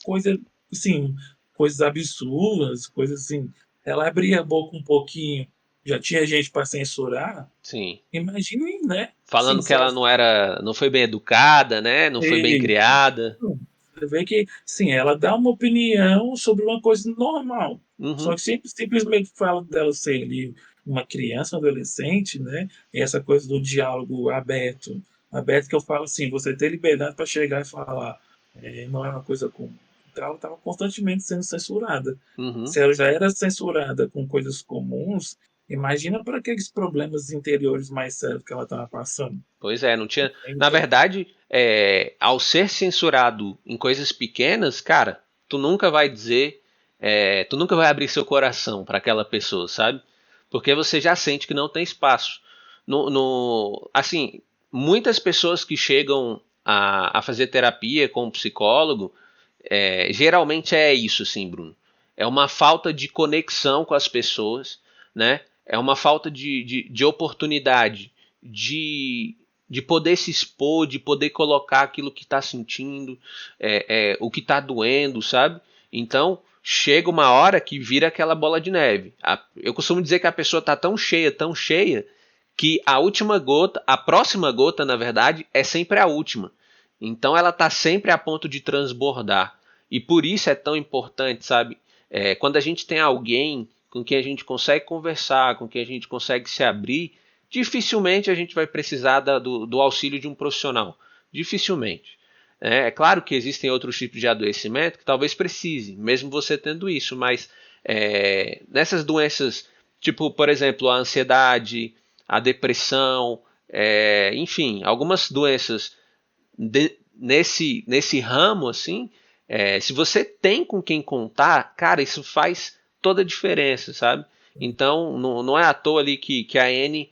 coisa, assim, coisas absurdas, coisas assim, ela abria a boca um pouquinho, já tinha gente para censurar. Sim. Imagine, né? Sim, Falando que se ela ela não foi bem educada, né? Não foi bem fez. criada. Você vê que, sim, ela dá uma opinião sobre uma coisa normal. Só Uhum. que simplesmente fala dela ser ali uma criança, um adolescente, né? E essa coisa do diálogo aberto. Aberto que eu falo assim, você ter liberdade para chegar e falar, não é uma coisa comum. Então ela estava constantemente sendo censurada. Uhum. Se ela já era censurada com coisas comuns, imagina para aqueles problemas interiores mais sérios que ela estava passando. Pois é, não tinha. Na Então, verdade, ao ser censurado em coisas pequenas, cara, tu nunca vai dizer, tu nunca vai abrir seu coração para aquela pessoa, sabe? Porque você já sente que não tem espaço. Assim, muitas pessoas que chegam a fazer terapia com um psicólogo, geralmente é isso, sim, Bruno. É uma falta de conexão com as pessoas, né? É uma falta de oportunidade de, de poder se expor, de poder colocar aquilo que está sentindo, o que está doendo, sabe? Então, chega uma hora que vira aquela bola de neve. Eu costumo dizer que a pessoa está tão cheia, que a última gota, a próxima gota, na verdade, é sempre a última. Então ela está sempre a ponto de transbordar. E por isso é tão importante, sabe? Quando a gente tem alguém com quem a gente consegue conversar, com quem a gente consegue se abrir, dificilmente a gente vai precisar do auxílio de um profissional. Dificilmente. É claro que existem outros tipos de adoecimento que talvez precise, mesmo você tendo isso, mas nessas doenças, tipo, por exemplo, a ansiedade, a depressão, enfim, algumas doenças nesse ramo, assim, se você tem com quem contar, cara, isso faz toda a diferença, sabe? Então, não é à toa ali que a Anne,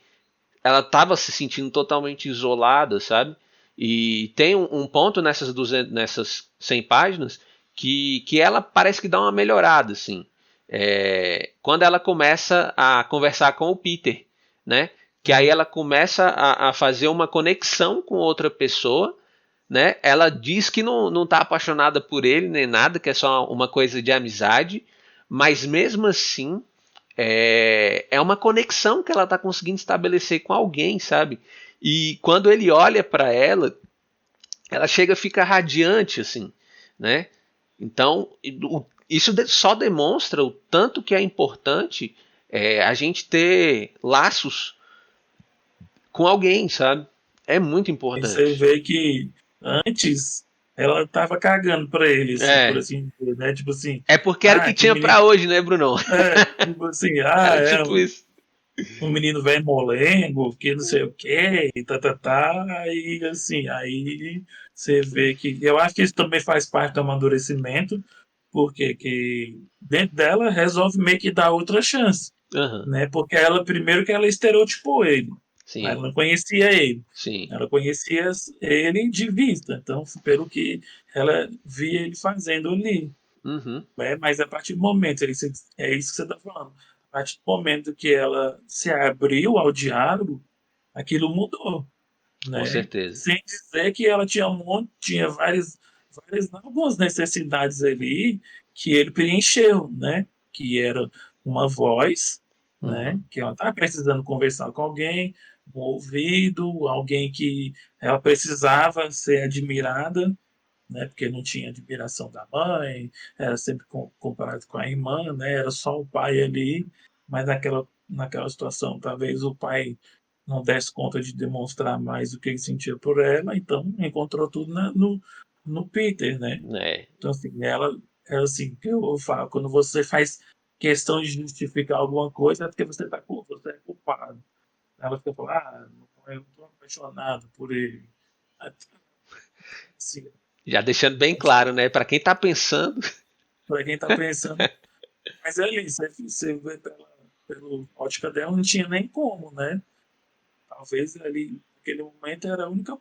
ela estava se sentindo totalmente isolada, sabe? E tem um ponto nessas 100 páginas que ela parece que dá uma melhorada, assim. Quando ela começa a conversar com o Peter, né? Que aí ela começa a fazer uma conexão com outra pessoa, né? Ela diz que não tá apaixonada por ele nem nada, que é só uma coisa de amizade, mas mesmo assim é uma conexão que ela tá conseguindo estabelecer com alguém, sabe? E quando ele olha para ela, ela chega a ficar radiante, assim, né? Então isso só demonstra o tanto que é importante a gente ter laços com alguém, sabe? É muito e você importante. vê que antes ela estava cagando para ele, assim, por É, assim dizer, né? Tipo assim, É porque era o que que tinha pra menino. hoje, né, Brunão? Tipo assim, Era é tipo isso. um menino velho molengo, que não sei o quê, e tá, e assim, aí você vê que. Eu acho que isso também faz parte do amadurecimento, porque que dentro dela resolve meio que dar outra chance, Aham. né? Porque ela, primeiro que ela estereotipou ele, né? Ela Sim, não conhecia ele. sim. Ela conhecia ele de vista, então, pelo que ela via ele fazendo ali. Uhum. Mas a partir do momento, é isso que você está falando, partir do momento que ela se abriu ao diálogo, aquilo mudou, Com né? certeza. Sem dizer que ela tinha algumas necessidades ali que ele preencheu, né? Que era uma voz, né? Uhum. Que ela estava precisando conversar com alguém, um ouvido, alguém que ela precisava ser admirada, né? Porque não tinha admiração da mãe, era sempre comparado com a irmã, né? Era só o pai ali, mas naquela situação, talvez o pai não desse conta de demonstrar mais o que ele sentia por ela, então encontrou tudo no Peter, né? É, Então, assim, ela é assim que eu falo, quando você faz questão de justificar alguma coisa, é porque você é culpado. Ela fica falando, não, eu estou apaixonado por ele. Assim, já deixando bem acho claro, que né? Para quem tá pensando, para quem está pensando, mas é ali, você vê pelo ótica dela, não tinha nem como, né? Talvez ali, naquele momento, era a única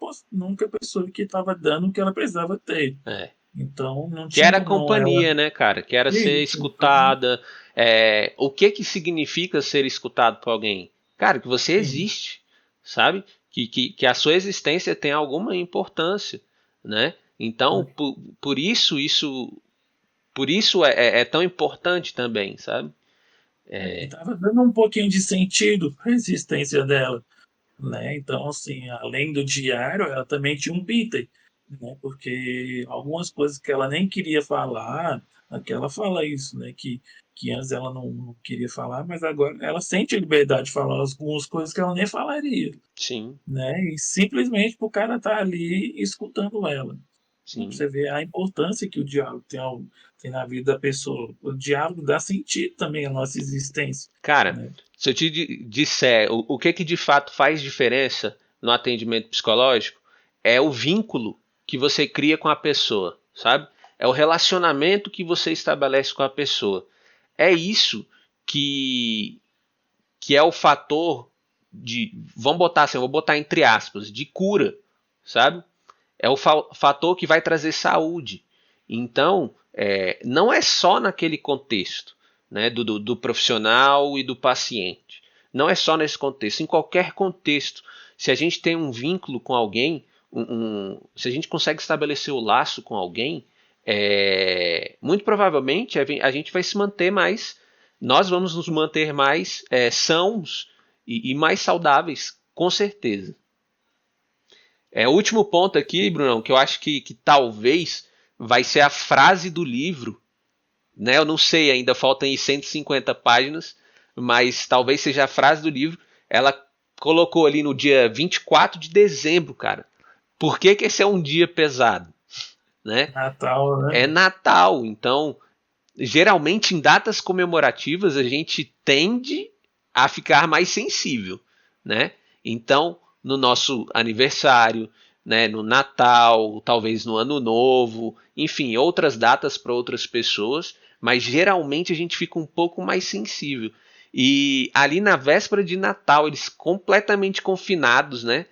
pessoa que estava dando o que ela precisava ter. é, Então, não que tinha era como não ela. companhia, né, cara? Que era ser Isso, então, escutada. O que que significa ser escutado por alguém? Cara, que você sim, existe, sabe? Que a sua existência tem alguma importância, né? Então, né? por isso é tão importante também, sabe? E estava dando um pouquinho de sentido para a existência dela, né? Então, assim, além do diário, ela também tinha um Peter, né? Porque algumas coisas que ela nem queria falar, aqui ela fala isso, né? Que antes ela não queria falar, mas agora ela sente a liberdade de falar algumas coisas que ela nem falaria, Sim, né? E simplesmente o cara tá ali escutando ela. Pra sim. você ver a importância que o diálogo tem na vida da pessoa. O diálogo dá sentido também à nossa existência, Cara, né? se eu te disser o que que de fato faz diferença no atendimento psicológico, é o vínculo que você cria com a pessoa, sabe? É o relacionamento que você estabelece com a pessoa. É isso que, que é o fator de, vamos botar assim, eu vou botar entre aspas, de cura, sabe? É o fator que vai trazer saúde. Então, não é só naquele contexto, né, do profissional e do paciente. Não é só nesse contexto. Em qualquer contexto, se a gente tem um vínculo com alguém, se a gente consegue estabelecer o laço com alguém, muito provavelmente a gente vai se manter mais, nós vamos nos manter mais sãos e mais saudáveis, com certeza. O último ponto aqui, Brunão, que eu acho que talvez vai ser a frase do livro, né? Eu não sei, ainda faltam aí 150 páginas, mas talvez seja a frase do livro. Ela colocou ali no dia 24 de dezembro, cara. Por que, que esse é um dia pesado, né? Natal, É né? Natal, então geralmente em datas comemorativas a gente tende a ficar mais sensível, né? Então, no nosso aniversário, né, no Natal, talvez no Ano Novo, enfim, outras datas para outras pessoas, mas geralmente a gente fica um pouco mais sensível. E ali na véspera de Natal, eles completamente confinados, né?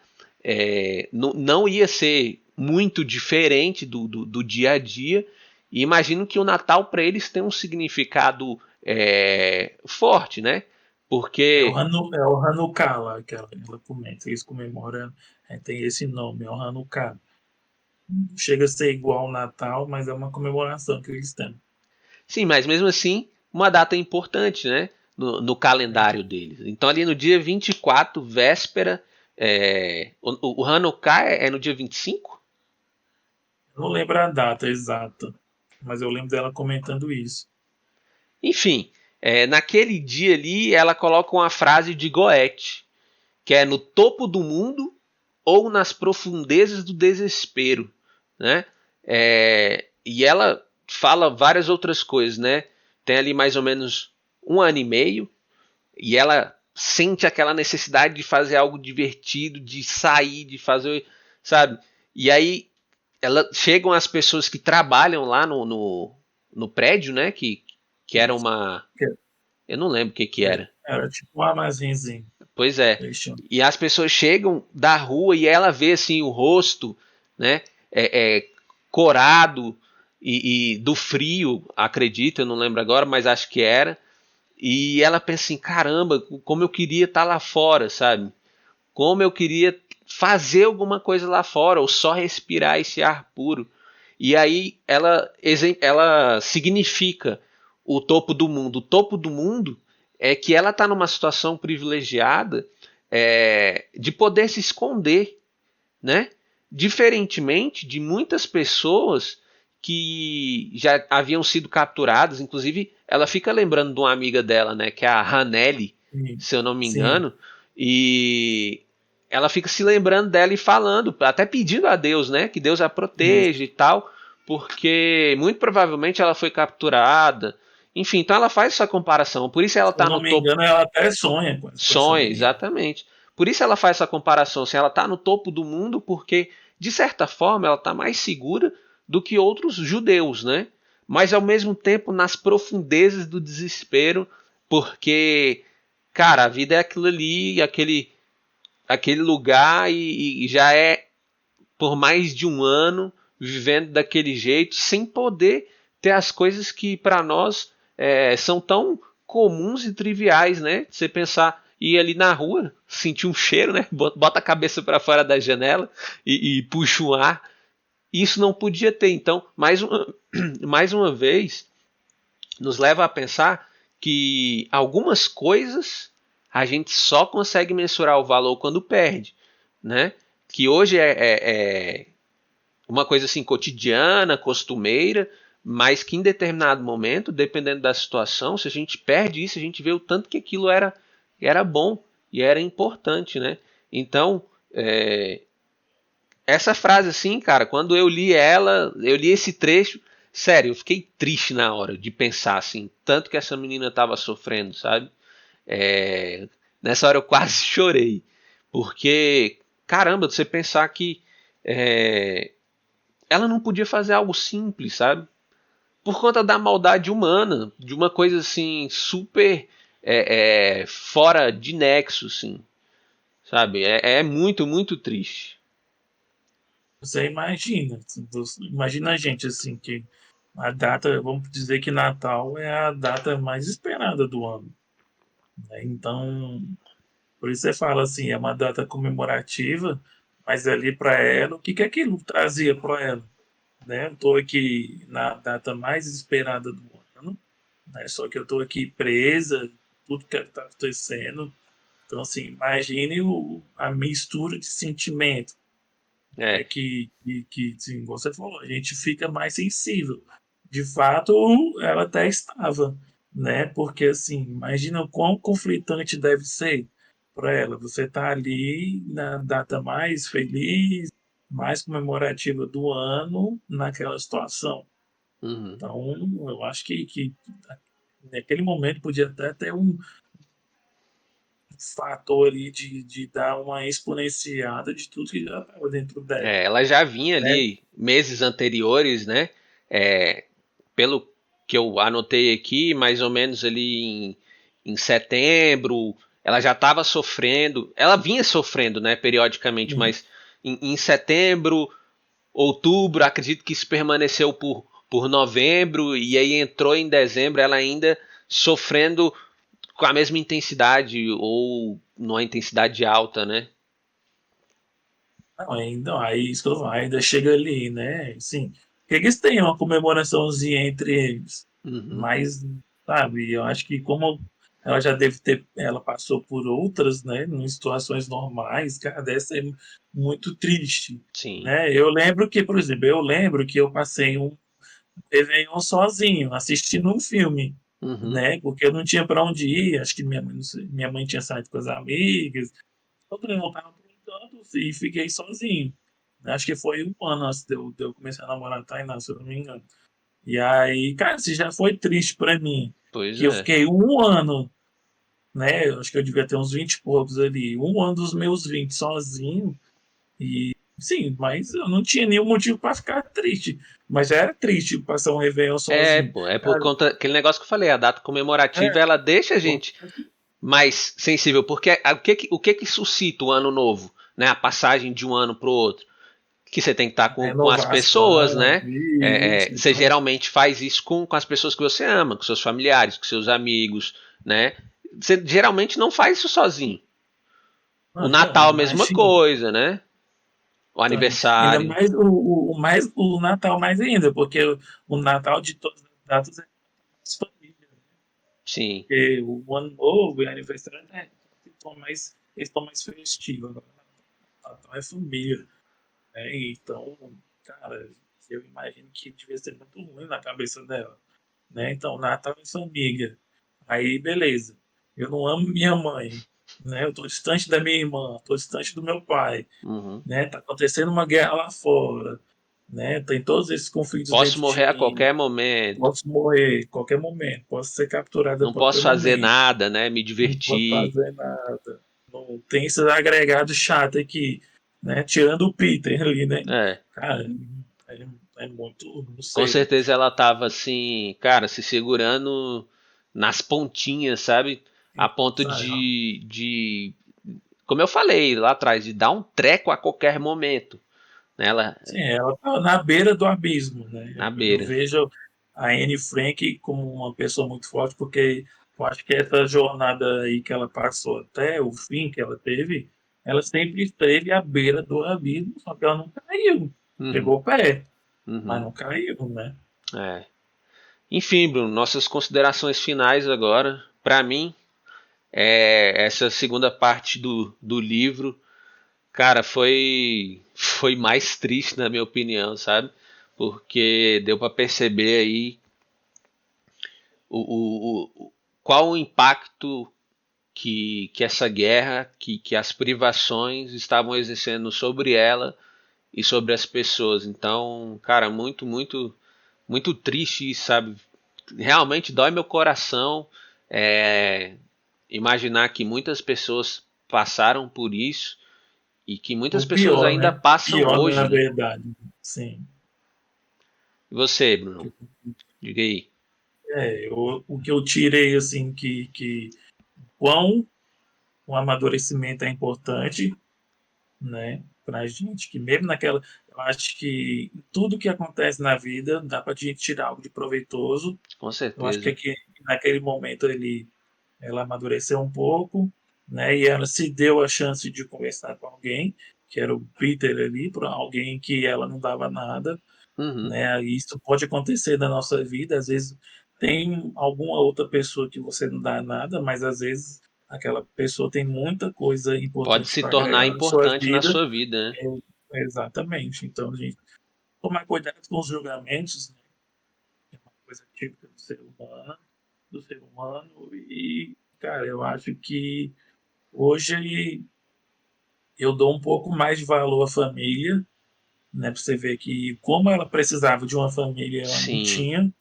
Não ia ser muito diferente do dia a dia, e imagino que o Natal para eles tem um significado forte, né? Porque, É o Hanukkah lá que ela comenta. Eles comemoram, tem esse nome, é o Hanukkah. Chega a ser igual ao Natal, mas é uma comemoração que eles têm. sim, mas mesmo assim, uma data importante, né? No calendário deles. Então, ali no dia 24, véspera, o Hanukkah é no dia 25? Eu não lembro a data exata, mas eu lembro dela comentando isso. Enfim, naquele dia ali, ela coloca uma frase de Goethe, que é no topo do mundo ou nas profundezas do desespero, né? E ela fala várias outras coisas, né? Tem ali mais ou menos um ano e meio e ela sente aquela necessidade de fazer algo divertido, de sair, de fazer, sabe? E aí chegam as pessoas que trabalham lá no prédio, né? Que era Isso. uma, Que- eu não lembro o que que era. Era tipo um armazenzinho. Pois é. Eles tinham. E as pessoas chegam da rua e ela vê assim o rosto, né? Corado e do frio, acredito, eu não lembro agora, mas acho que era. E ela pensa assim, caramba, como eu queria estar lá fora, sabe? Como eu queria fazer alguma coisa lá fora, ou só respirar esse ar puro. E aí ela significa o topo do mundo. O topo do mundo é que ela está numa situação privilegiada, de poder se esconder, né? Diferentemente de muitas pessoas que já haviam sido capturadas. Inclusive ela fica lembrando de uma amiga dela, né, que é a Hanelli, Sim. se eu não me Sim. engano, e ela fica se lembrando dela e falando, até pedindo a Deus, né, que Deus a proteja e tal, porque muito provavelmente ela foi capturada. Enfim, então ela faz essa comparação. Por isso ela Se eu está não no me topo. engano, ela até sonha com essa Sonha, menina. exatamente. Por isso ela faz essa comparação. Se ela está no topo do mundo, porque de certa forma ela está mais segura do que outros judeus, né? Mas ao mesmo tempo nas profundezas do desespero, porque, cara, a vida é aquilo ali, aquele lugar, e já é por mais de um ano vivendo daquele jeito, sem poder ter as coisas que para nós são tão comuns e triviais, né? Você pensar ir ali na rua, sentir um cheiro, né? Bota a cabeça para fora da janela e puxa o ar. Isso não podia ter. Então, mais uma vez, nos leva a pensar que algumas coisas a gente só consegue mensurar o valor quando perde, né? Que hoje é uma coisa assim cotidiana, costumeira, mas que em determinado momento, dependendo da situação, se a gente perde isso, a gente vê o tanto que aquilo era bom e era importante, né? Então, essa frase assim, cara, quando eu li ela, eu li esse trecho, sério, eu fiquei triste na hora de pensar assim, tanto que essa menina estava sofrendo, sabe? É, nessa hora eu quase chorei, porque, caramba, você pensar que é, ela não podia fazer algo simples, sabe? Por conta da maldade humana, de uma coisa assim super fora de nexo, assim, sabe? É muito, muito triste. Você imagina a gente assim, que a data, vamos dizer que Natal é a data mais esperada do ano, né? Então, por isso você fala assim, é uma data comemorativa, mas ali para ela, o que que aquilo trazia para ela, né? Eu tô aqui na data mais esperada do ano, né? Só que eu tô aqui presa, tudo que está acontecendo. Então, assim, imagine a mistura de sentimento, É, sim, como você falou, a gente fica mais sensível. De fato, ela até estava, né? Porque, assim, imagina o quão conflitante deve ser para ela. Você tá ali na data mais feliz, mais comemorativa do ano, naquela situação. uhum. Então, eu acho que naquele momento podia até ter um fator ali de dar uma exponenciada de tudo que já estava dentro dela, Ela já vinha né? ali meses anteriores, né? É, pelo que eu anotei aqui, mais ou menos ali em setembro, ela já estava sofrendo. Ela vinha sofrendo, né? Periodicamente, Sim. mas em setembro, outubro, acredito que isso permaneceu por novembro, e aí entrou em dezembro, ela ainda sofrendo com a mesma intensidade ou numa intensidade alta, né? Não, ainda, aí isso que eu falo, ainda chega ali, né? Sim, que eles têm uma comemoraçãozinha entre eles, Uhum, mas, sabe, eu acho que como ela já deve ter, ela passou por outras, né, em situações normais, cara, deve ser muito triste, sim. né? Eu lembro que, por exemplo, eu lembro que eu passei um Réveillon sozinho, assistindo um filme, Uhum, né? Porque eu não tinha para onde ir, acho que minha mãe, não sei, minha mãe tinha saído com as amigas, todo mundo estava por um canto e fiquei sozinho. Acho que foi um ano antes de eu começar a namorar a Tainá, se eu não me engano. E aí, cara, isso já foi triste pra mim. pois Que eu é. fiquei um ano, né? Eu acho que eu devia ter uns 20 e poucos ali. Um ano dos meus 20 sozinho. E sim, mas eu não tinha nenhum motivo pra ficar triste. Mas já era triste passar um Réveillon sozinho. Pô, é por Cara, conta aquele negócio que eu falei, a data comemorativa é, ela deixa a pô, gente mais sensível, porque o que que suscita o ano novo, né? A passagem de um ano para o outro, que você tem que estar com as pessoas, renovação, né? isso. Você Então, geralmente faz isso com as pessoas que você ama, com seus familiares, com seus amigos, né? Você geralmente não faz isso sozinho. O Não, Natal, a mesma imagina. coisa, né? O Então, ainda aniversário. mais o Natal mais ainda, porque o Natal de todas as datas é mais família, né? Sim. Porque o Ano Novo e o aniversário, né, eles estão mais festivos. Agora, o Natal é família, né? Então, cara, eu imagino que devia ser muito ruim na cabeça dela, né? Então, Natal é família. Aí, beleza. Eu não amo minha mãe, né? Eu tô distante da minha irmã, tô distante do meu pai, Uhum. né? Tá acontecendo uma guerra lá fora, né? Tem todos esses conflitos Posso dentro de morrer a mim. qualquer momento. Posso morrer a qualquer momento, posso ser capturado a Não qualquer posso fazer momento, nada, né? Me não posso divertir. fazer nada. Não tem esses agregados chato aqui, né? Tirando o Peter ali, né? É. Cara, é, é muito, não Com sei. certeza ela tava assim, cara, se segurando nas pontinhas, sabe? A ponto Sabe? como eu falei lá atrás, de dar um treco a qualquer momento, né? Ela Sim, ela tá na beira do abismo, né? na Eu beira. vejo a Anne Frank como uma pessoa muito forte, porque eu acho que essa jornada aí que ela passou até o fim que ela teve, ela sempre esteve à beira do abismo, só que ela não caiu. Uhum, Chegou perto, mas uhum, não caiu, né? é. Enfim, Bruno, nossas considerações finais agora. Pra mim, essa segunda parte do livro, cara, foi mais triste na minha opinião, sabe? Porque deu pra perceber aí qual o impacto que essa guerra, que as privações estavam exercendo sobre ela e sobre as pessoas. Então, cara, muito, muito, muito triste, sabe? Realmente dói meu coração é, imaginar que muitas pessoas passaram por isso e que muitas O pessoas pior, ainda né? passam Pior, na hoje, né? verdade. Sim. E você, Bruno? Diga aí. O que eu tirei, assim, que quão o amadurecimento é importante, né? Pra gente, que mesmo naquela. Eu acho que tudo que acontece na vida dá pra gente tirar algo de proveitoso. Com Eu acho que certeza. aqui, naquele momento ela amadureceu um pouco, né? E ela se deu a chance de conversar com alguém, que era o Peter ali, para alguém que ela não dava nada, Uhum. né? E isso pode acontecer na nossa vida, às vezes tem alguma outra pessoa que você não dá nada, mas às vezes aquela pessoa tem muita coisa Pode importante se para tornar agregar na sua importante na vida. sua vida, né? Exatamente. Então, a gente tomar cuidado com os julgamentos, né? É uma coisa típica do ser humano, e, cara, eu acho que hoje eu dou um pouco mais de valor à família, né? Para você ver que como ela precisava de uma família, ela não Sim. tinha.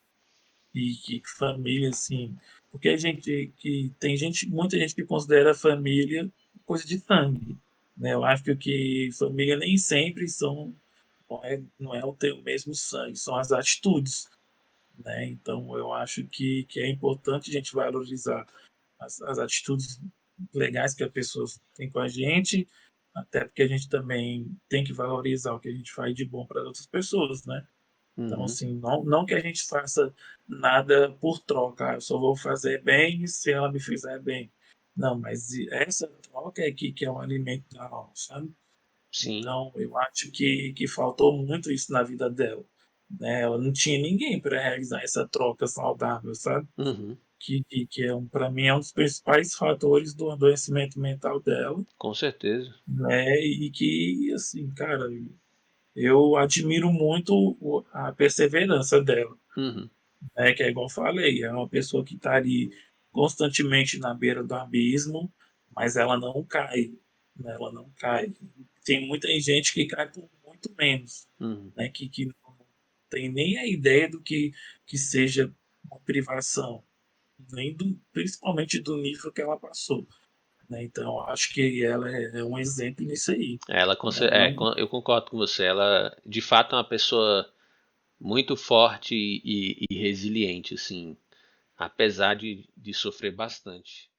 E que família, assim, porque a gente que tem gente, muita gente que considera família coisa de sangue, né? Eu acho que família nem sempre não é o ter o mesmo sangue, são as atitudes, né? Então eu acho que é importante a gente valorizar as atitudes legais que a pessoa tem com a gente, até porque a gente também tem que valorizar o que a gente faz de bom para outras pessoas, né? Então, Uhum. assim, não que a gente faça nada por troca, eu só vou fazer bem se ela me fizer bem. Não, mas essa troca é que é um alimento da alma, sabe? Sim. Então, eu acho que faltou muito isso na vida dela, né? Ela não tinha ninguém para realizar essa troca saudável, sabe? Uhum. Que para mim, é um dos principais fatores do adoecimento mental dela, Com certeza. né? E que, assim, cara, eu admiro muito a perseverança dela, Uhum. né? Que é igual eu falei, é uma pessoa que está ali constantemente na beira do abismo, mas ela não cai, né? Ela não cai. Tem muita gente que cai por muito menos, Uhum. né? Que não tem nem a ideia do que seja uma privação, nem principalmente do nível que ela passou, né? Então, acho que ela é um exemplo nisso aí, Ela, né? Não, eu concordo com você. Ela, de fato, é uma pessoa muito forte e resiliente, assim, apesar de sofrer bastante.